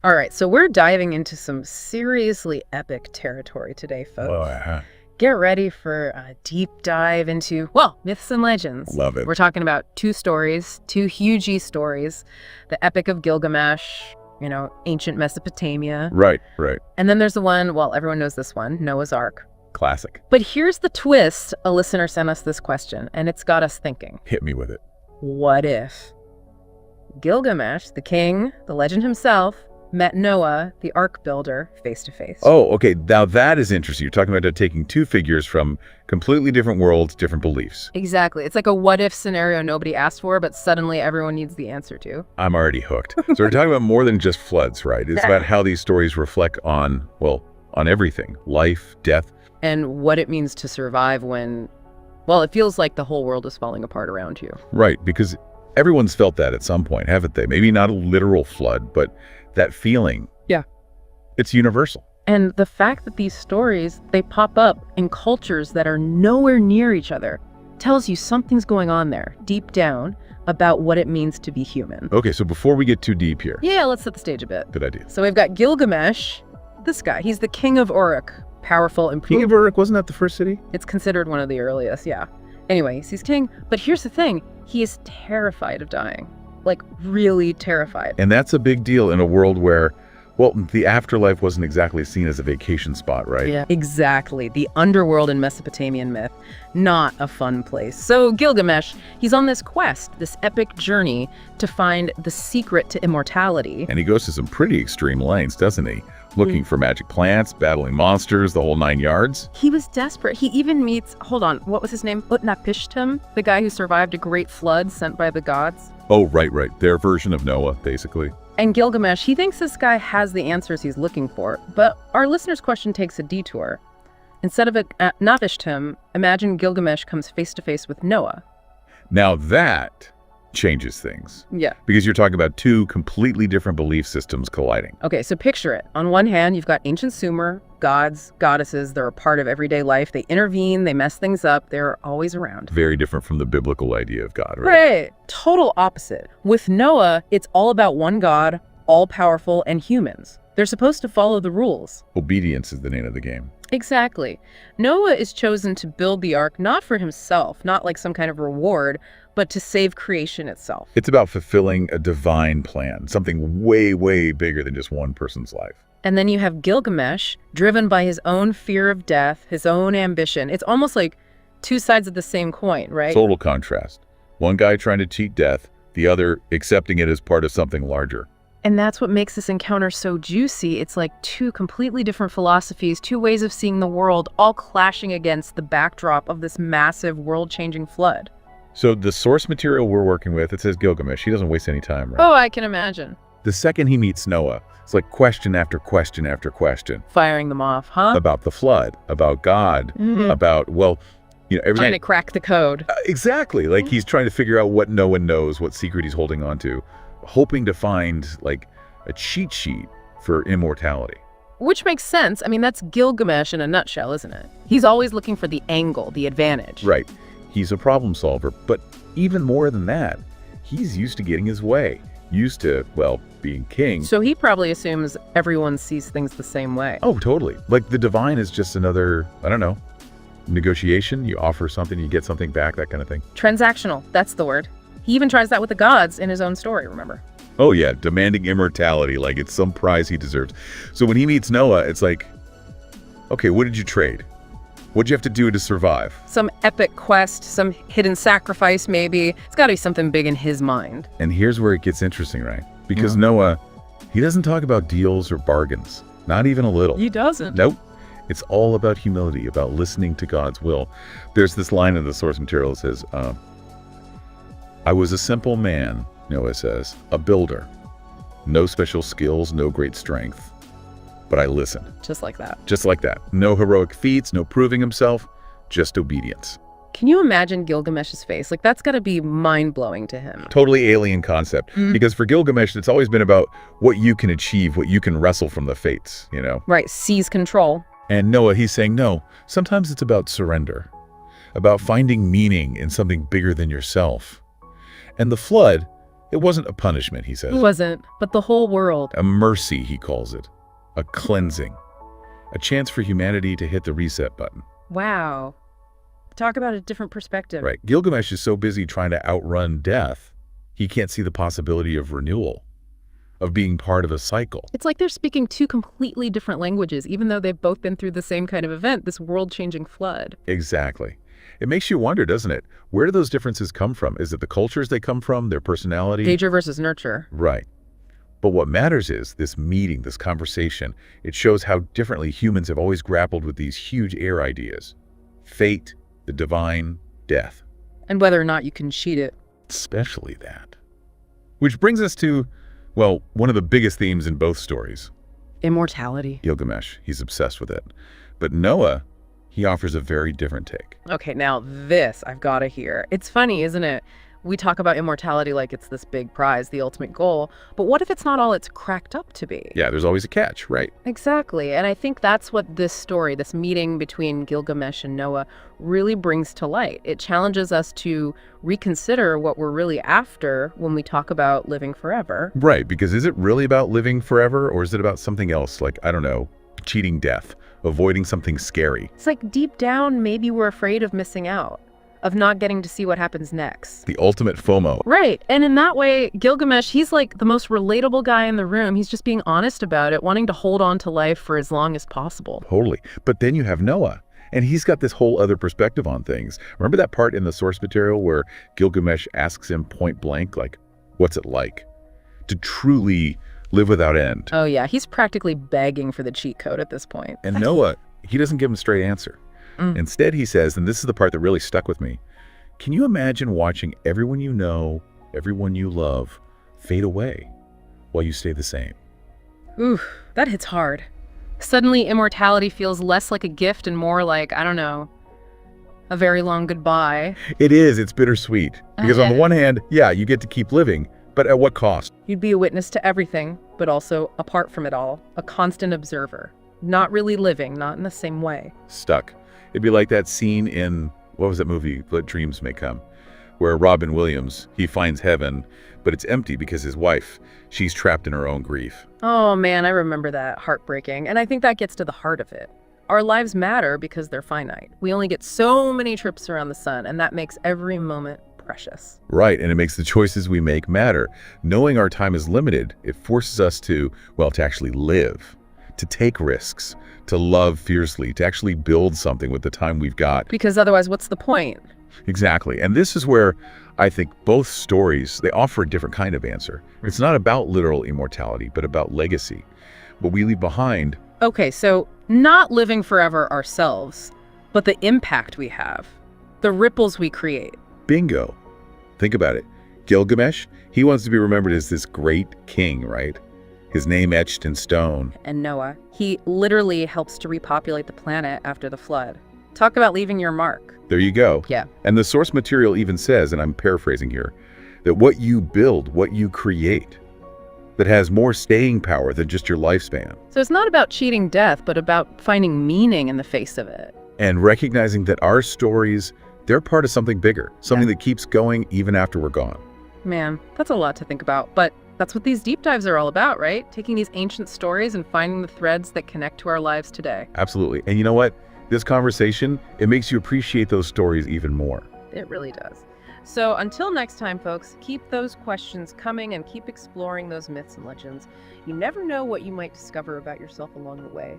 All right, so we're diving into some seriously epic territory today, folks. Oh, Get ready for a deep dive into, well, myths and legends. love it. We're talking about two stories, two huge stories. The Epic of Gilgamesh, ancient Mesopotamia. Right. And then there's the one, well, everyone knows this one, Noah's Ark. Classic. But here's the twist. A listener sent us this question, and it's got us thinking. Hit me with it. What if Gilgamesh, the king, the legend himself, met Noah, the Ark builder, face to face? Oh, okay. Now that is interesting. You're talking about taking two figures from completely different worlds, different beliefs. Exactly. It's like a what if scenario nobody asked for, but suddenly everyone needs the answer to. I'm already hooked. So we're talking about more than just floods, right? It's about how these stories reflect on everything, life, death. And what it means to survive when, well, it feels like the whole world is falling apart around you. Right, because everyone's felt that at some point, haven't they? Maybe not a literal flood, but that feeling. Yeah. It's universal. And the fact that these stories, they pop up in cultures that are nowhere near each other, tells you something's going on there, deep down, about what it means to be human. Okay, so before we get too deep here. Yeah, let's set the stage a bit. Good idea. So we've got Gilgamesh, this guy. He's the king of Uruk, powerful and King of Uruk, wasn't that the first city? It's considered one of the earliest, yeah. Anyways, he's king, but here's the thing. He is terrified of dying. Like, really terrified. And that's a big deal in a world where, well, the afterlife wasn't exactly seen as a vacation spot, right? Yeah, exactly. The underworld in Mesopotamian myth, not a fun place. So Gilgamesh, he's on this quest, this epic journey to find the secret to immortality. And he goes to some pretty extreme lengths, doesn't he? Looking for magic plants, battling monsters, the whole 9 yards. He was desperate. He even meets, hold on, what was his name? Utnapishtim, the guy who survived a great flood sent by the gods. Oh, right. Their version of Noah, basically. And Gilgamesh, he thinks this guy has the answers he's looking for. But our listener's question takes a detour. Instead of Utnapishtim, imagine Gilgamesh comes face to face with Noah. Now that changes things. Yeah. Because you're talking about two completely different belief systems colliding. Okay, so picture it. On one hand, you've got ancient Sumer, gods, goddesses. They're a part of everyday life. They intervene, they mess things up. They're always around. Very different from the biblical idea of God, right? Right. Total opposite. With Noah, it's all about one God, all-powerful, and humans. They're supposed to follow the rules. Obedience is the name of the game. Exactly. Noah is chosen to build the ark not for himself, not like some kind of reward, but to save creation itself. It's about fulfilling a divine plan, something way, way bigger than just one person's life. And then you have Gilgamesh, driven by his own fear of death, his own ambition. It's almost like two sides of the same coin, right? Total contrast. One guy trying to cheat death, the other accepting it as part of something larger. And that's what makes this encounter so juicy. It's like two completely different philosophies, two ways of seeing the world, all clashing against the backdrop of this massive world-changing flood. So the source material we're working with, it says Gilgamesh. He doesn't waste any time, right? Oh, I can imagine. The second he meets Noah, it's like question after question after question. Firing them off, huh? About the flood, about God, about, everything. Trying to crack the code. Exactly. Like he's trying to figure out what no one knows, what secret he's holding on to, hoping to find like a cheat sheet for immortality. Which makes sense. I mean, that's Gilgamesh in a nutshell, isn't it? He's always looking for the angle, the advantage. Right. He's a problem solver, but even more than that, he's used to getting his way, used to, being king. So he probably assumes everyone sees things the same way. Oh, totally. Like the divine is just another, negotiation. You offer something, you get something back, that kind of thing. Transactional, that's the word. He even tries that with the gods in his own story, remember? Oh yeah, demanding immortality like it's some prize he deserves. So when he meets Noah, it's like, okay, what did you trade? What'd you have to do to survive? Some epic quest, some hidden sacrifice maybe. It's got to be something big in his mind. And here's where it gets interesting, right? Because Noah, he doesn't talk about deals or bargains. Not even a little. He doesn't. Nope. It's all about humility, about listening to God's will. There's this line in the source material that says, I was a simple man, Noah says, a builder. No special skills, no great strength. But I listened. Just like that. Just like that. No heroic feats, no proving himself, just obedience. Can you imagine Gilgamesh's face? Like, that's got to be mind-blowing to him. Totally alien concept. Because for Gilgamesh, it's always been about what you can achieve, what you can wrestle from the fates, Right, seize control. And Noah, he's saying, no, sometimes it's about surrender, about finding meaning in something bigger than yourself. And the flood, It wasn't a punishment, he It says. wasn't, but the whole world. A mercy, he calls it. A cleansing. A chance for humanity to hit the reset button. Wow. Talk about a different perspective. Right. Gilgamesh is so busy trying to outrun death, he can't see the possibility of renewal, of being part of a cycle. It's like they're speaking two completely different languages, even though they've both been through the same kind of event, this world-changing flood. Exactly. It makes you wonder, doesn't it? Where do those differences come from? Is it the cultures they come from, their personality? Nature versus nurture. Right. But what matters is this meeting, this conversation. It shows how differently humans have always grappled with these huge air ideas. Fate, the divine, death. And whether or not you can cheat it. Especially that. Which brings us to, well, one of the biggest themes in both stories. Immortality. Gilgamesh, he's obsessed with it. But Noah, he offers a very different take. Okay, now this I've got to hear. It's funny, isn't it? We talk about immortality like it's this big prize, the ultimate goal. But what if it's not all it's cracked up to be? Yeah, there's always a catch, right? Exactly. And I think that's what this story, this meeting between Gilgamesh and Noah, really brings to light. It challenges us to reconsider what we're really after when we talk about living forever. Right, because is it really about living forever, or is it about something else, like, I don't know, cheating death, avoiding something scary? It's like deep down, maybe we're afraid of missing out, of not getting to see what happens next. The ultimate FOMO. Right. And in that way, Gilgamesh, he's like the most relatable guy in the room. He's just being honest about it, wanting to hold on to life for as long as possible. Totally. But then you have Noah, and he's got this whole other perspective on things. Remember that part in the source material where Gilgamesh asks him point blank, like, what's it like to truly live without end? Oh yeah, he's practically begging for the cheat code at this point. And Noah, he doesn't give him a straight answer. Instead, he says, and this is the part that really stuck with me, can you imagine watching everyone you know, everyone you love, fade away while you stay the same? Ooh, that hits hard. Suddenly, immortality feels less like a gift and more like, I don't know, a very long goodbye. It is. It's bittersweet. Because on the one hand, yeah, you get to keep living, but at what cost? You'd be a witness to everything, but also, apart from it all, a constant observer. Not really living, not in the same way. Stuck. It'd be like that scene in, what was that movie, Let Dreams May Come, where Robin Williams, he finds heaven, but it's empty because his wife, she's trapped in her own grief. Oh man, I remember that. Heartbreaking. And I think that gets to the heart of it. Our lives matter because they're finite. We only get so many trips around the sun, and that makes every moment precious. Right, and it makes the choices we make matter. Knowing our time is limited, it forces us to, well, to actually live, to take risks, to love fiercely, to actually build something with the time we've got. Because otherwise, what's the point? Exactly. And this is where I think both stories, they offer a different kind of answer. It's not about literal immortality, but about legacy. What we leave behind. Okay, so not living forever ourselves, but the impact we have, the ripples we create. Bingo. Think about it. Gilgamesh, he wants to be remembered as this great king, right? His name etched in stone. And Noah, he literally helps to repopulate the planet after the flood. Talk about leaving your mark. There you go. Yeah. And the source material even says, and I'm paraphrasing here, that what you build, what you create, that has more staying power than just your lifespan. So it's not about cheating death, but about finding meaning in the face of it. And recognizing that our stories, they're part of something bigger, something that keeps going even after we're gone. Man, that's a lot to think about, but that's what these deep dives are all about, right? Taking these ancient stories and finding the threads that connect to our lives today. Absolutely. And you know what? This conversation, it makes you appreciate those stories even more. It really does. So until next time, folks, keep those questions coming and keep exploring those myths and legends. You never know what you might discover about yourself along the way.